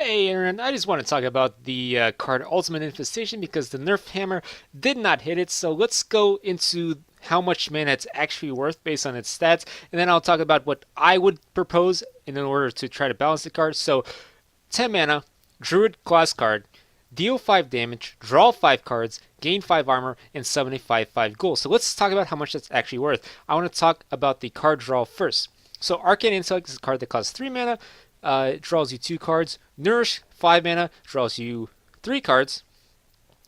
Hey Aaron, I just want to talk about the card Ultimate Infestation because the Nerf Hammer did not hit it. So let's go into how much mana it's actually worth based on its stats, and then I'll talk about what I would propose in order to try to balance the card. So 10 mana, Druid class card, deal 5 damage, draw 5 cards, gain 5 armor, and summon a 5/5 ghoul. So let's talk about how much that's actually worth. I want to talk about the card draw first. So Arcane Intellect is a card that costs 3 mana. It draws you 2 cards. Nourish, 5 mana, draws you 3 cards.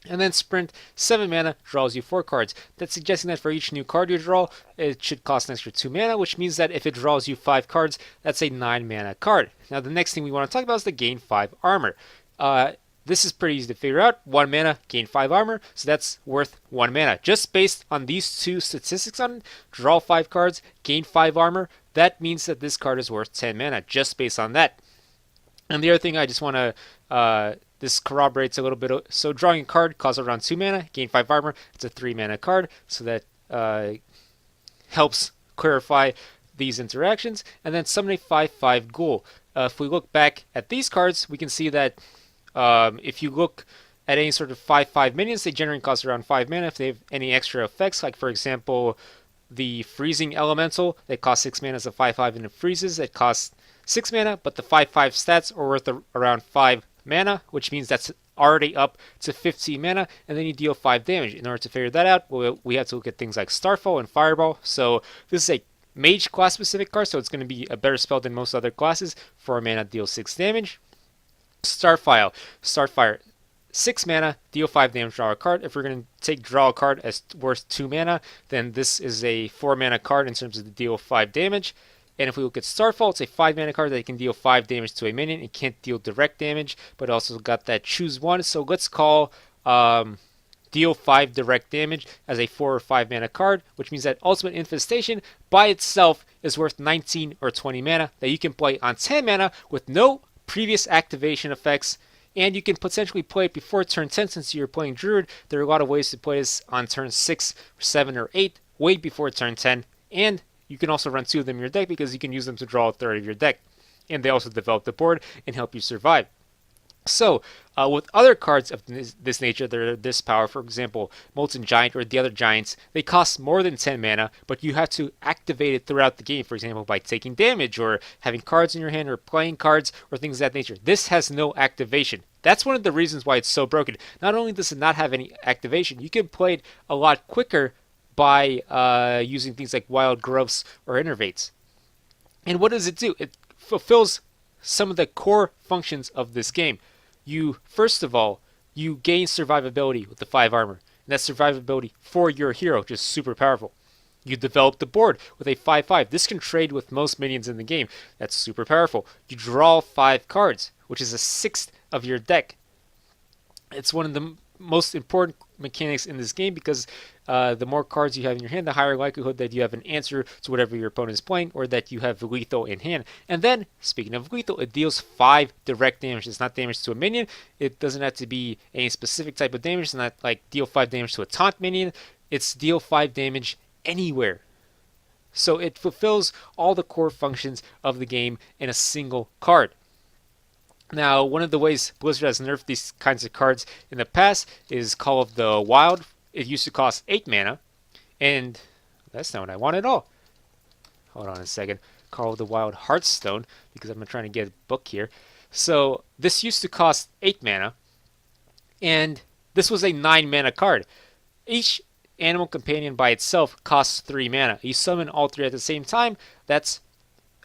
And then Sprint, 7 mana, draws you 4 cards. That's suggesting that for each new card you draw, it should cost an extra 2 mana, which means that if it draws you 5 cards, that's a 9 mana card. Now, the next thing we want to talk about is the gain 5 armor. This is pretty easy to figure out. 1 mana, gain 5 armor, so that's worth 1 mana. Just based on these two statistics on it, draw 5 cards, gain 5 armor, that means that this card is worth 10 mana, just based on that. And the other thing I just want to, this corroborates a little bit. So drawing a card costs around 2 mana, gain 5 armor, it's a 3 mana card, so that helps clarify these interactions. And then summon a 5/5 ghoul. If we look back at these cards, we can see that if you look at any sort of 5/5 minions, they generally cost around 5 mana. If they have any extra effects, like for example, the freezing elemental that costs 6 mana as a 5/5 and it freezes, it costs 6 mana, but the 5/5 stats are worth around 5 mana, which means that's already up to 15 mana, and then you deal 5 damage. In order to figure that out, we have to look at things like Starfall and Fireball. So this is a mage class specific card, so it's going to be a better spell than most other classes. 4 mana, deal 6 damage. Starfire, 6 mana, deal 5 damage, draw a card. If we're going to take draw a card as worth 2 mana, then this is a 4 mana card in terms of the deal 5 damage. And if we look at Starfall, it's a 5 mana card that can deal 5 damage to a minion. It can't deal direct damage, but also got that choose one. So let's call deal 5 direct damage as a 4 or 5 mana card, which means that Ultimate Infestation by itself is worth 19 or 20 mana that you can play on 10 mana with no previous activation effects. And you can potentially play it before turn 10 since you're playing Druid. There are a lot of ways to play this on turn 6, 7, or 8, way before turn 10. And you can also run 2 of them in your deck because you can use them to draw a third of your deck. And they also develop the board and help you survive. So, with other cards of this nature that are this power, for example, Molten Giant or the other giants, they cost more than 10 mana, but you have to activate it throughout the game, for example, by taking damage or having cards in your hand or playing cards or things of that nature. This has no activation. That's one of the reasons why it's so broken. Not only does it not have any activation, you can play it a lot quicker by using things like wild growths or innervates. And what does it do? It fulfills some of the core functions of this game. First of all, you gain survivability with the 5 armor. And that's survivability for your hero, which is super powerful. You develop the board with a 5/5. This can trade with most minions in the game. That's super powerful. You draw 5 cards, which is a sixth of your deck. It's one of the most important mechanics in this game because the more cards you have in your hand, the higher likelihood that you have an answer to whatever your opponent is playing or that you have lethal in hand. And then, speaking of lethal, it deals 5 direct damage. It's not damage to a minion. It doesn't have to be any specific type of damage. It's not like deal 5 damage to a taunt minion. It's deal 5 damage anywhere. So it fulfills all the core functions of the game in a single card. Now, one of the ways Blizzard has nerfed these kinds of cards in the past is Call of the Wild. It used to cost 8 mana, and that's not what I want at all. Hold on a second. Call of the Wild Hearthstone, because I'm trying to get a book here. So, this used to cost 8 mana, and this was a 9 mana card. Each animal companion by itself costs 3 mana. You summon all 3 at the same time, that's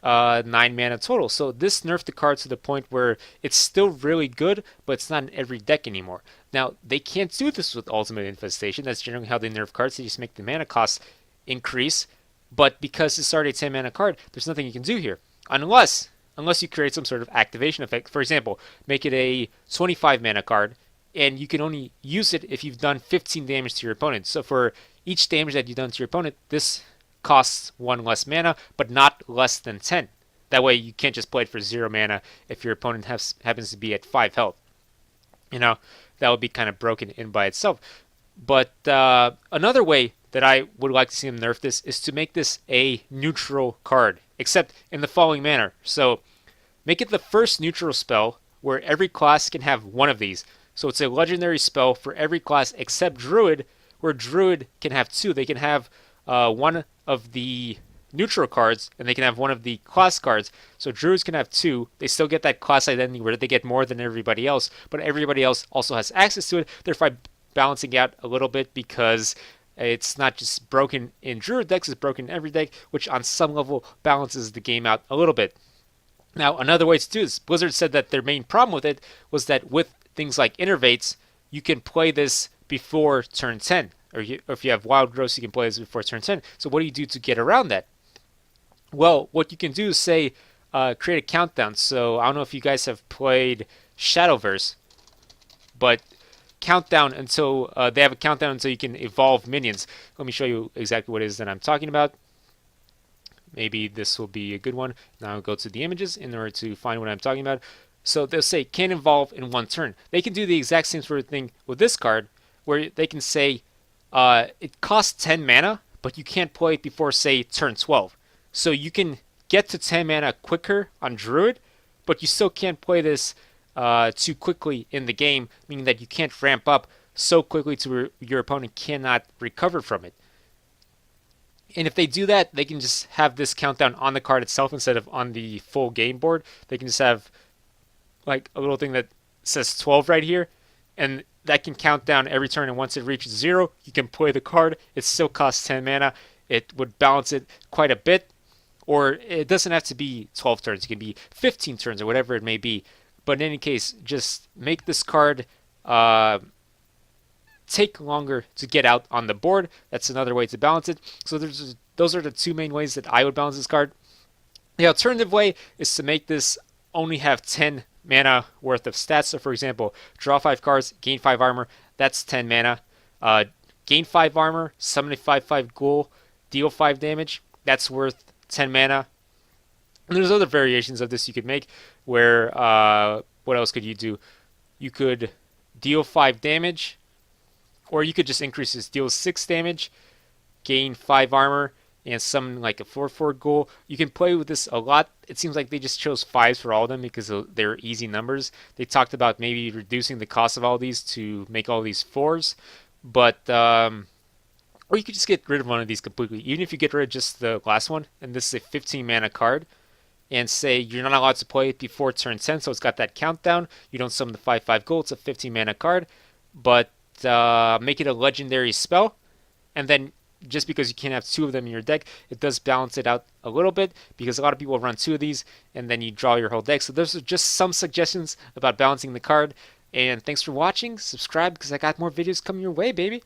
9 mana total. So this nerfed the card to the point where it's still really good, but it's not in every deck anymore. Now, they can't do this with Ultimate Infestation. That's generally how they nerf cards. They just make the mana cost increase. But because it's already a 10 mana card, there's nothing you can do here. Unless you create some sort of activation effect. For example, make it a 25 mana card, and you can only use it if you've done 15 damage to your opponent. So for each damage that you've done to your opponent, this costs 1 less mana, but not less than 10. That way you can't just play it for 0 mana if your opponent happens to be at 5 health. That would be kind of broken in by itself. But another way that I would like to see them nerf this is to make this a neutral card, except in the following manner. So make it the first neutral spell where every class can have one of these. So it's a legendary spell for every class except Druid, where Druid can have two. They can have one of the neutral cards, and they can have one of the class cards. So Druids can have two. They still get that class identity where they get more than everybody else, but everybody else also has access to it, therefore balancing out a little bit because it's not just broken in Druid decks, it's broken in every deck, which on some level balances the game out a little bit. Now, another way to do this, Blizzard said that their main problem with it was that with things like Innervates, you can play this before turn 10. Or if you have Wild Growth, you can play this before turn 10. So what do you do to get around that? Well, what you can do is say, create a countdown. So I don't know if you guys have played Shadowverse, but countdown until they have a countdown until you can evolve minions. Let me show you exactly what it is that I'm talking about. Maybe this will be a good one. Now I'll go to the images in order to find what I'm talking about. So they'll say can evolve in one turn. They can do the exact same sort of thing with this card, where they can say it costs 10 mana, but you can't play it before, say, turn 12. So you can get to 10 mana quicker on Druid, but you still can't play this too quickly in the game, meaning that you can't ramp up so quickly to where your opponent cannot recover from it. And if they do that, they can just have this countdown on the card itself instead of on the full game board. They can just have like a little thing that says 12 right here, and that can count down every turn. And once it reaches 0, you can play the card. It still costs 10 mana. It would balance it quite a bit. Or it doesn't have to be 12 turns. It can be 15 turns or whatever it may be. But in any case, just make this card take longer to get out on the board. That's another way to balance it. So those are the two main ways that I would balance this card. The alternative way is to make this only have 10 mana worth of stats. So for example, draw 5 cards, gain 5 armor. That's 10 mana. Gain 5 armor, summon a 5/5 ghoul, deal 5 damage. That's worth 10 mana. And there's other variations of this you could make where, what else could you do? You could deal 5 damage, or you could just increase this, deal 6 damage, gain 5 armor, and summon like a 4/4 ghoul. You can play with this a lot. It seems like they just chose 5s for all of them because they're easy numbers. They talked about maybe reducing the cost of all these to make all these 4s, but or you could just get rid of one of these completely. Even if you get rid of just the last one, and this is a 15 mana card, and say you're not allowed to play it before turn 10, so it's got that countdown. You don't summon the 5/5 ghoul. It's a 15 mana card, but make it a legendary spell, and then just because you can't have 2 of them in your deck, it does balance it out a little bit because a lot of people run 2 of these and then you draw your whole deck. So those are just some suggestions about balancing the card. And thanks for watching. Subscribe because I got more videos coming your way, baby.